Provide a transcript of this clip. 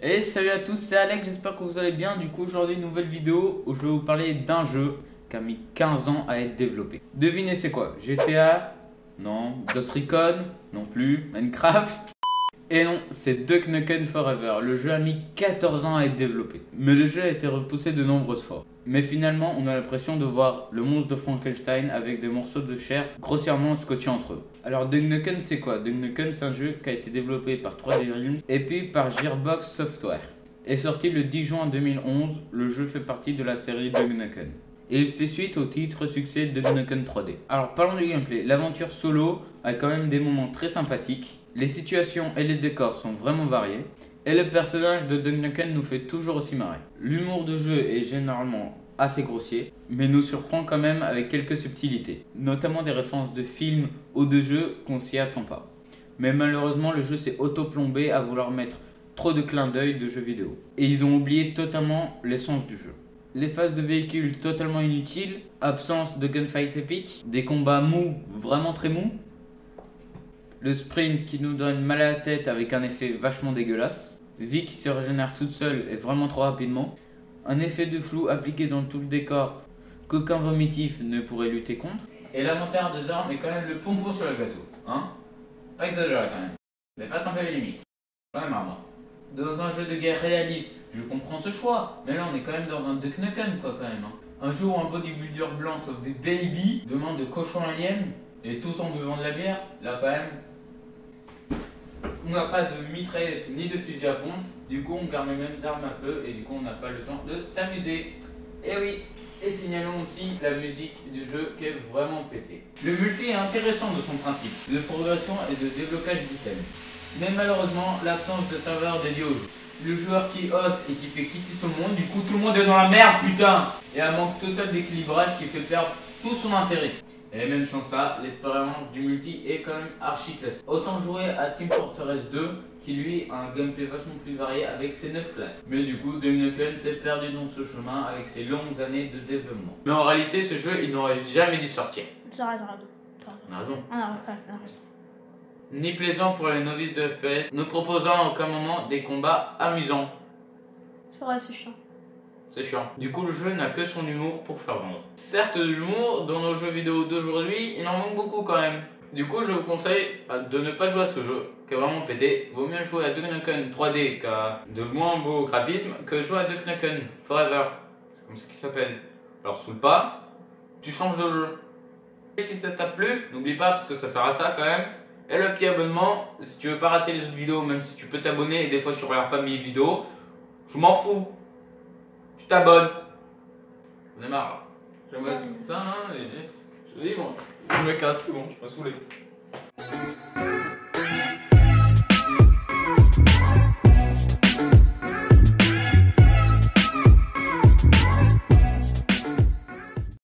Et salut à tous, c'est Alex, j'espère que vous allez bien. Du coup, aujourd'hui, nouvelle vidéo où je vais vous parler d'un jeu qui a mis 15 ans à être développé. Devinez c'est quoi? GTA? Non. Ghost Recon? Non plus. Minecraft? Et non, c'est Duck Nukem Forever. Le jeu a mis 14 ans à être développé. Mais le jeu a été repoussé de nombreuses fois. Mais finalement, on a l'impression de voir le monstre de Frankenstein avec des morceaux de chair grossièrement scotchés entre eux. Alors Duck Nukem c'est quoi? Duck Nukem c'est un jeu qui a été développé par 3D Realms et puis par Gearbox Software. Est sorti le 10 juin 2011, le jeu fait partie de la série Duck Nukem. Et il fait suite au titre succès Duck Nukem 3D. Alors parlons du gameplay. L'aventure solo a quand même des moments très sympathiques. Les situations et les décors sont vraiment variés. Et le personnage de Duck Nukem nous fait toujours aussi marrer. L'humour de jeu est généralement assez grossier, mais nous surprend quand même avec quelques subtilités. Notamment des références de films ou de jeux qu'on s'y attend pas. Mais malheureusement le jeu s'est auto-plombé à vouloir mettre trop de clins d'œil de jeux vidéo. Et ils ont oublié totalement l'essence du jeu. Les phases de véhicules totalement inutiles, absence de gunfight épique, des combats mous, vraiment très mous, le sprint qui nous donne mal à la tête avec un effet vachement dégueulasse, vie qui se régénère toute seule et vraiment trop rapidement, un effet de flou appliqué dans tout le décor qu'aucun vomitif ne pourrait lutter contre, et l'inventaire de armes est quand même le pompon sur le gâteau, hein? Pas exagéré quand même, mais passe un peu les limites, quand même marrant. Dans un jeu de guerre réaliste, je comprends ce choix, mais là on est quand même dans un Duck Nukem quoi quand même. Hein. Un jeu où un bodybuilder blanc sauve des baby, demande de cochons aliens, et tout en buvant de la bière, là quand même, on n'a pas de mitraillette ni de fusil à pompe, du coup on garde les mêmes armes à feu et du coup on n'a pas le temps de s'amuser. Et oui, et signalons aussi la musique du jeu qui est vraiment pétée. Le multi est intéressant de son principe, de progression et de déblocage d'items. Mais malheureusement, l'absence de serveur dédié au jeu. Le joueur qui host et qui fait quitter tout le monde, du coup tout le monde est dans la merde putain. Et un manque total d'équilibrage qui fait perdre tout son intérêt. Et même sans ça, l'expérience du multi est quand même archi classique. Autant jouer à Team Fortress 2 qui lui a un gameplay vachement plus varié avec ses 9 classes. Mais du coup, Duck Nukem s'est perdu dans ce chemin avec ses longues années de développement. Mais en réalité, ce jeu, il n'aurait jamais dû sortir. T'as raison. On a raison. On a raison. Ni plaisant pour les novices de FPS, ne proposant à aucun moment des combats amusants. C'est vrai, c'est chiant. C'est chiant. Du coup, le jeu n'a que son humour pour faire vendre. Certes, de l'humour, dans nos jeux vidéo d'aujourd'hui, il en manque beaucoup quand même. Du coup, je vous conseille de ne pas jouer à ce jeu, qui est vraiment pété. Vaut mieux jouer à Duck Nukem 3D, qui a de moins beaux graphismes, que jouer à Duck Nukem Forever. C'est comme ça qu'il s'appelle. Alors, sous le pas, tu changes de jeu. Et si ça t'a plu, n'oublie pas, parce que ça sert à ça quand même. Et le petit abonnement, si tu veux pas rater les autres vidéos, même si tu peux t'abonner et des fois tu regardes pas mes vidéos, je m'en fous. Tu t'abonnes. J'en ai marre là. J'aimerais tout ça, hein, et je dis bon, je me casse, c'est bon, je m'ai saoulé.